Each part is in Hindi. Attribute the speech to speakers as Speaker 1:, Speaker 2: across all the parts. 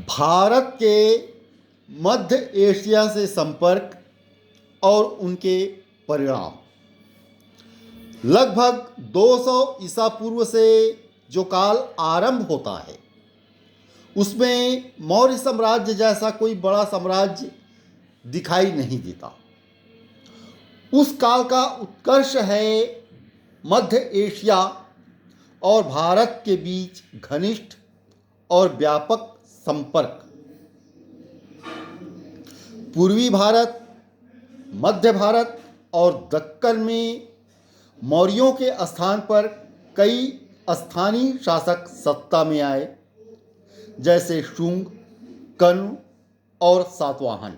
Speaker 1: भारत के मध्य एशिया से संपर्क और उनके परिणाम। लगभग 200 ईसा पूर्व से जो काल आरंभ होता है उसमें मौर्य साम्राज्य जैसा कोई बड़ा साम्राज्य दिखाई नहीं देता। उस काल का उत्कर्ष है मध्य एशिया और भारत के बीच घनिष्ठ और व्यापक संपर्क। पूर्वी भारत, मध्य भारत और दक्कन में मौर्यों के स्थान पर कई स्थानीय शासक सत्ता में आए, जैसे शुंग, कण्व और सातवाहन।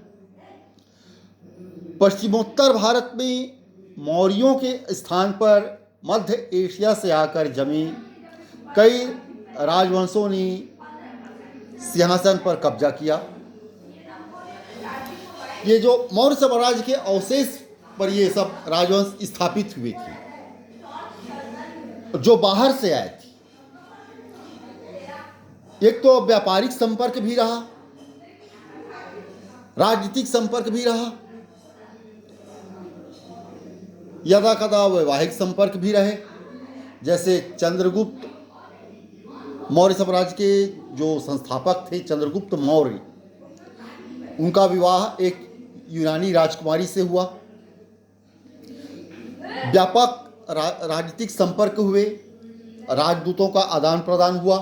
Speaker 1: पश्चिमोत्तर भारत में मौर्यों के स्थान पर मध्य एशिया से आकर जमे कई राजवंशों ने सिंहासन पर कब्जा किया। ये जो मौर्य साम्राज्य के अवशेष पर ये सब राजवंश स्थापित हुए थे, जो बाहर से आए थे। एक तो व्यापारिक संपर्क भी रहा, राजनीतिक संपर्क भी रहा, यदा कदा वैवाहिक संपर्क भी रहे। जैसे चंद्रगुप्त मौर्य साम्राज्य के जो संस्थापक थे, चंद्रगुप्त मौर्य, उनका विवाह एक यूनानी राजकुमारी से हुआ। व्यापक राजनीतिक संपर्क हुए, राजदूतों का आदान प्रदान हुआ,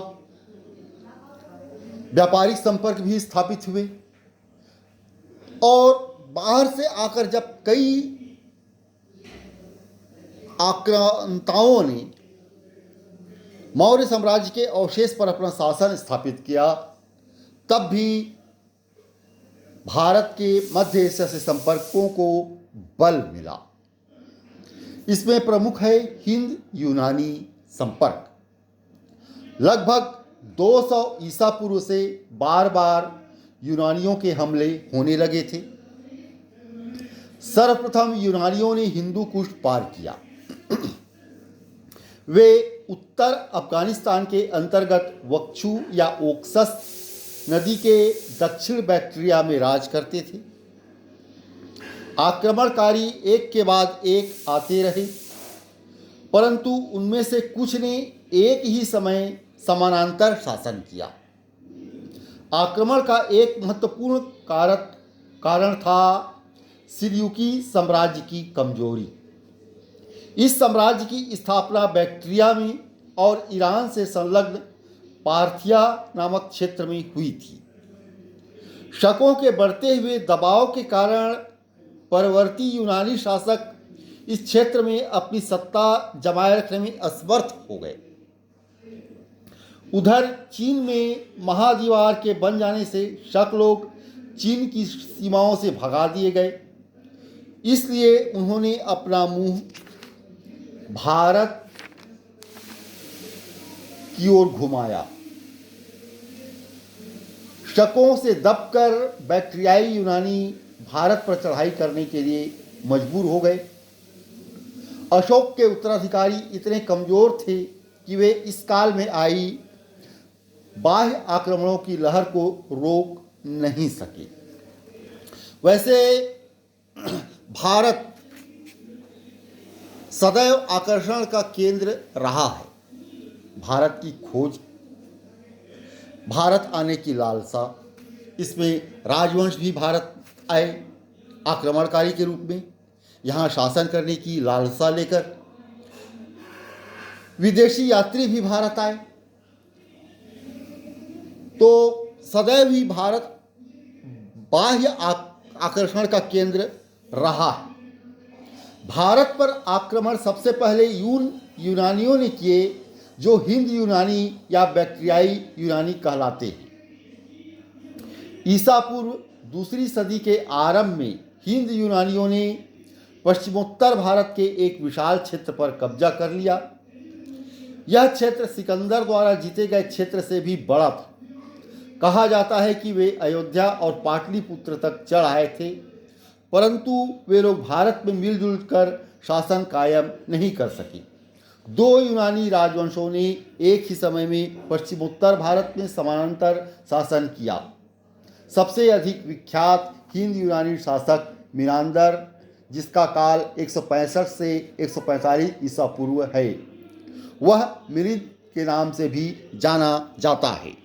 Speaker 1: व्यापारिक संपर्क भी स्थापित हुए। और बाहर से आकर जब कई आक्रांताओं ने मौर्य साम्राज्य के अवशेष पर अपना शासन स्थापित किया, तब भी भारत के मध्य एशिया से संपर्कों को बल मिला। इसमें प्रमुख है हिंद यूनानी संपर्क। लगभग 200 ईसा पूर्व से बार बार यूनानियों के हमले होने लगे थे। सर्वप्रथम यूनानियों ने हिंदू कुश पार किया। वे उत्तर अफगानिस्तान के अंतर्गत वक्छू या ओक्सस नदी के दक्षिण बैक्ट्रिया में राज करते थे। आक्रमणकारी एक के बाद एक आते रहे, परंतु उनमें से कुछ ने एक ही समय समानांतर शासन किया। आक्रमण का एक महत्वपूर्ण कारण था सिल्यूकी साम्राज्य की कमजोरी। इस साम्राज्य की स्थापना बैक्ट्रिया में और ईरान से संलग्न पार्थिया नामक क्षेत्र में हुई थी। शकों के बढ़ते हुए दबाव के कारण परवर्ती यूनानी शासक इस क्षेत्र में अपनी सत्ता जमाए रखने में असमर्थ हो गए। उधर चीन में महादीवार के बन जाने से शक लोग चीन की सीमाओं से भगा दिए गए। इसलिए उन्होंने अपना मुंह भारत की ओर घुमाया। शकों से दबकर बैक्ट्रियाई यूनानी भारत पर चढ़ाई करने के लिए मजबूर हो गए। अशोक के उत्तराधिकारी इतने कमजोर थे कि वे इस काल में आई बाह्य आक्रमणों की लहर को रोक नहीं सके। वैसे भारत सदैव आकर्षण का केंद्र रहा है। भारत की खोज, भारत आने की लालसा, इसमें राजवंश भी भारत आए आक्रमणकारी के रूप में, यहाँ शासन करने की लालसा लेकर। विदेशी यात्री भी भारत आए। तो सदैव ही भारत बाह्य आकर्षण का केंद्र रहा है। भारत पर आक्रमण सबसे पहले यूनानियों ने किए, जो हिंद यूनानी या बैक्ट्रियाई यूनानी कहलाते हैं। ईसा पूर्व दूसरी सदी के आरंभ में हिंद यूनानियों ने पश्चिमोत्तर भारत के एक विशाल क्षेत्र पर कब्जा कर लिया। यह क्षेत्र सिकंदर द्वारा जीते गए क्षेत्र से भी बड़ा था। कहा जाता है कि वे अयोध्या और पाटलिपुत्र तक चढ़ आए थे, परंतु वे लोग भारत में मिलजुल कर शासन कायम नहीं कर सके। दो यूनानी राजवंशों ने एक ही समय में पश्चिमोत्तर भारत में समानांतर शासन किया। सबसे अधिक विख्यात हिंद यूनानी शासक मिनांदर, जिसका काल 165 से 145 ईसा पूर्व है, वह मिलिंद के नाम से भी जाना जाता है।